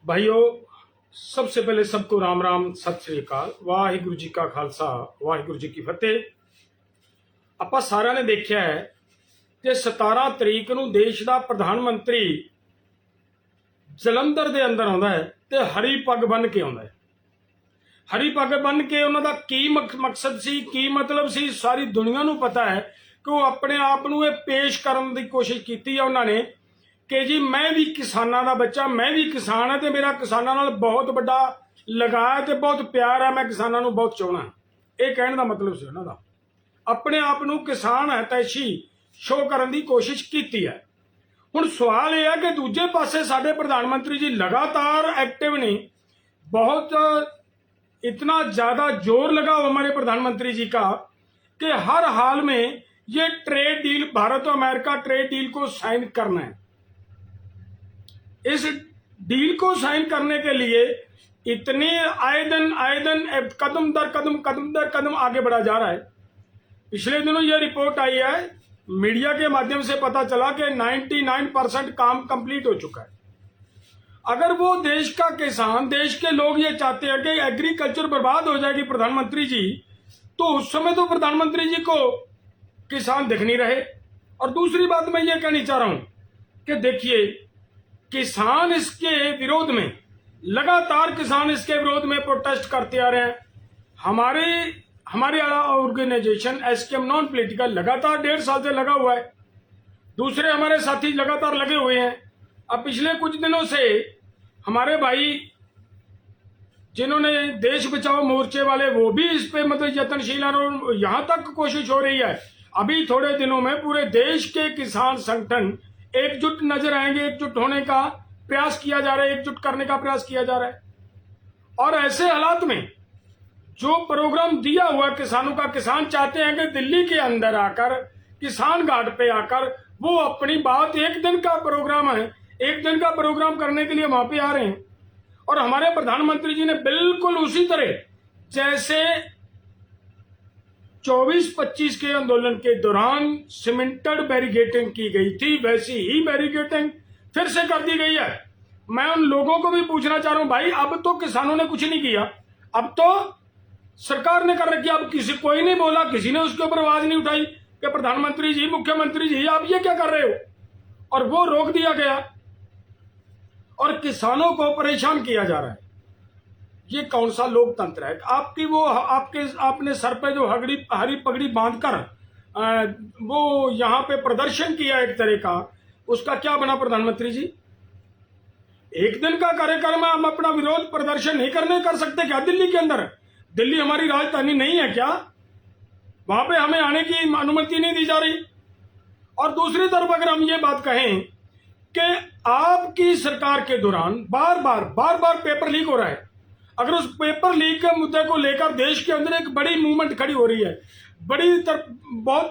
भाइयों, सबसे पहले सबको राम राम, सत श्री अकाल, वाहिगुरु जी का खालसा, वाहिगुरु जी की फतेह। ਆਪਾਂ ਸਾਰਿਆਂ ਨੇ ਦੇਖਿਆ ਹੈ ਕਿ 17 ਤਰੀਕ ਨੂੰ ਦੇਸ਼ ਦਾ ਪ੍ਰਧਾਨ ਮੰਤਰੀ ਜਲੰਧਰ ਦੇ ਅੰਦਰ ਆਉਂਦਾ ਹੈ ਤੇ ਹਰੀ ਪੱਗ ਬੰਨ ਕੇ ਆਉਂਦਾ ਹੈ। ਹਰੀ ਪੱਗ ਬੰਨ ਕੇ ਉਹਨਾਂ ਦਾ ਕੀ ਮਕਸਦ ਸੀ, ਕੀ ਮਤਲਬ ਸੀ, ਸਾਰੀ ਦੁਨੀਆ ਨੂੰ ਪਤਾ ਹੈ ਕਿ ਉਹ ਆਪਣੇ ਆਪ ਨੂੰ ਇਹ ਪੇਸ਼ ਕਰਨ ਦੀ ਕੋਸ਼ਿਸ਼ ਕੀਤੀ ਹੈ ਉਹਨਾਂ ਨੇ कि जी मैं भी किसानों का बच्चा, मैं भी किसान है तो मेरा किसानों नाल बहुत बड़ा लगाव है तो बहुत प्यार है, मैं किसानों को बहुत चाहना। ये कहने का मतलब से उन्होंने अपने आप को किसान हितैषी शो करने की कोशिश की है। हुण सवाल यह है कि दूजे पासे साडे प्रधानमंत्री जी लगातार एक्टिव ने, बहुत इतना ज़्यादा जोर लगा हो हमारे प्रधानमंत्री जी का कि हर हाल में ये ट्रेड डील, भारत और अमेरिका ट्रेड डील को साइन करना है। इस डील को साइन करने के लिए इतने आए दिन कदम दर कदम आगे बढ़ा जा रहा है। पिछले दिनों यह रिपोर्ट आई है, मीडिया के माध्यम से पता चला कि 99% काम कंप्लीट हो चुका है। अगर वो देश का किसान, देश के लोग ये चाहते हैं कि एग्रीकल्चर बर्बाद हो जाएगी प्रधानमंत्री जी, तो उस समय तो प्रधानमंत्री जी को किसान दिख नहीं रहे। और दूसरी बात मैं ये कहनी चाह रहा हूं कि देखिए, किसान इसके विरोध में, लगातार किसान इसके विरोध में प्रोटेस्ट करते आ रहे हैं। हमारे ऑर्गेनाइजेशन एसकेएम नॉन पॉलिटिकल लगातार 1.5 साल से लगा हुआ है। दूसरे हमारे साथी लगातार लगे हुए हैं। अब पिछले कुछ दिनों से हमारे भाई जिन्होंने देश बचाओ मोर्चे वाले, वो भी इस पे मतलब यत्नशील हैं और यहां तक कोशिश हो रही है अभी थोड़े दिनों में पूरे देश के किसान संगठन एकजुट नजर आएंगे, एकजुट होने का प्रयास किया जा रहा है, एकजुट करने का प्रयास किया जा रहा है। और ऐसे हालात में जो प्रोग्राम दिया हुआ किसानों का, किसान चाहते हैं कि दिल्ली के अंदर आकर, किसान घाट पे आकर वो अपनी बात, एक दिन का प्रोग्राम है, एक दिन का प्रोग्राम करने के लिए वहां पे आ रहे हैं। और हमारे प्रधानमंत्री जी ने बिल्कुल उसी तरह जैसे 24-25 के आंदोलन के दौरान सीमेंटेड बैरिकेडिंग की गई थी, वैसी ही बैरिकेडिंग फिर से कर दी गई है। मैं उन लोगों को भी पूछना चाह रहा हूं, भाई अब तो किसानों ने कुछ नहीं किया, अब तो सरकार ने कर रखी, अब कोई नहीं बोला, किसी ने उसके ऊपर आवाज नहीं उठाई कि प्रधानमंत्री जी, मुख्यमंत्री जी, आप ये क्या कर रहे हो, और वो रोक दिया गया और किसानों को परेशान किया जा रहा है। ये कौन सा लोकतंत्र है? आपने सर पे जो हरी पगड़ी बांधकर वो यहां पे प्रदर्शन किया एक तरह का, उसका क्या बना प्रधानमंत्री जी? एक दिन का कार्यक्रम है, हम अपना विरोध प्रदर्शन नहीं कर सकते क्या दिल्ली के अंदर? दिल्ली हमारी राजधानी नहीं है क्या? वहां पे हमें आने की अनुमति नहीं दी जा रही। और दूसरी तरफ अगर हम ये बात कहें कि आपकी सरकार के दौरान बार बार पेपर लीक हो रहा है, अगर उस पेपर लीक के मुद्दे को लेकर देश के अंदर एक बड़ी मूवमेंट खड़ी हो रही है, बहुत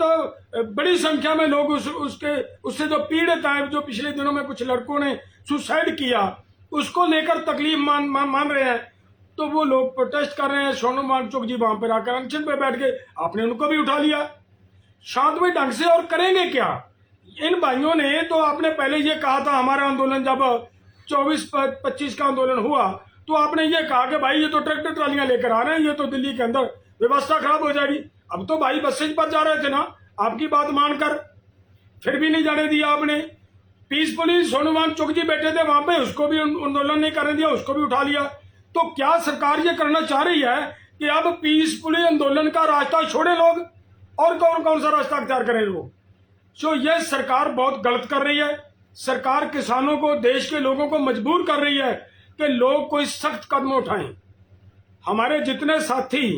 बड़ी संख्या में लोग उससे जो पीड़ित हैं, जो पिछले दिनों में कुछ लड़कों ने सुसाइड किया, उसको लेकर तकलीफ मान रहे हैं, तो वो लोग प्रोटेस्ट कर रहे हैं। सोनम वांगचुक जी वहां पर आकर अनशन पे बैठ के आपने उनको भी उठा लिया शांतमय ढंग से। और करेंगे क्या इन भाइयों ने? तो आपने पहले ये कहा था, हमारा आंदोलन जब 24-25 का आंदोलन हुआ तो आपने ये कहा कि भाई ये तो ट्रैक्टर ट्रालियां लेकर आ रहे हैं, ये तो दिल्ली के अंदर व्यवस्था खराब हो जाएगी। अब तो भाई बसेज पर जा रहे थे ना, आपकी बात मानकर, फिर भी नहीं जाने दिया आपने। पीसफुली सोनम वांगचुक जी बैठे थे वहां पे, उसको भी आंदोलन नहीं करने दिया, उसको भी उठा लिया। तो क्या सरकार ये करना चाह रही है कि अब पीसफुली आंदोलन का रास्ता छोड़े लोग और कौन सा रास्ता अख्तियार करें लोग? तो यह सरकार बहुत गलत कर रही है। सरकार किसानों को, देश के लोगों को मजबूर कर रही है कि लोग कोई सख्त कदम उठाएं। हमारे जितने साथी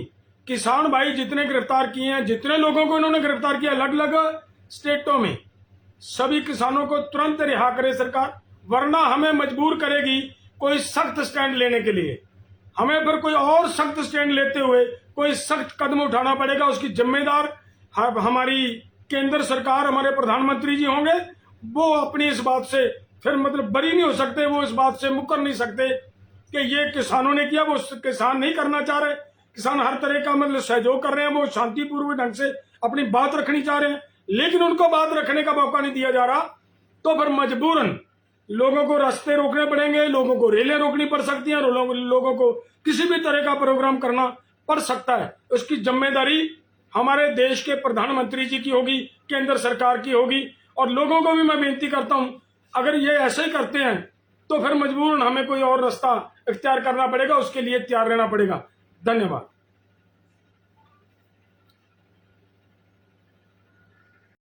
किसान भाई जितने गिरफ्तार किए हैं, जितने लोगों को इन्होंने गिरफ्तार किया अलग अलग स्टेटों में, सभी किसानों को तुरंत रिहा करे सरकार, वरना हमें मजबूर करेगी कोई सख्त स्टैंड लेने के लिए। हमें फिर कोई और सख्त स्टैंड लेते हुए कोई सख्त कदम उठाना पड़ेगा। उसकी जिम्मेदार हमारी केंद्र सरकार, हमारे प्रधानमंत्री जी होंगे। वो अपनी इस बात से फिर मतलब बरी नहीं हो सकते, वो इस बात से मुकर नहीं सकते कि ये किसानों ने किया, वो किसान नहीं करना चाह रहे। किसान हर तरह का मतलब सहयोग कर रहे हैं, वो शांतिपूर्वक ढंग से अपनी बात रखनी चाह रहे हैं, लेकिन उनको बात रखने का मौका नहीं दिया जा रहा। तो फिर मजबूरन लोगों को रास्ते रोकने पड़ेंगे, लोगों को रेलें रोकनी पड़ सकती हैं, लोगों को किसी भी तरह का प्रोग्राम करना पड़ सकता है। उसकी जिम्मेदारी हमारे देश के प्रधानमंत्री जी की होगी, केंद्र सरकार की होगी। और लोगों को भी मैं बेनती करता हूं, अगर ये ऐसे ही करते हैं तो फिर मजबूरन हमें कोई और रास्ता इख्तियार करना पड़ेगा, उसके लिए तैयार रहना पड़ेगा। धन्यवाद।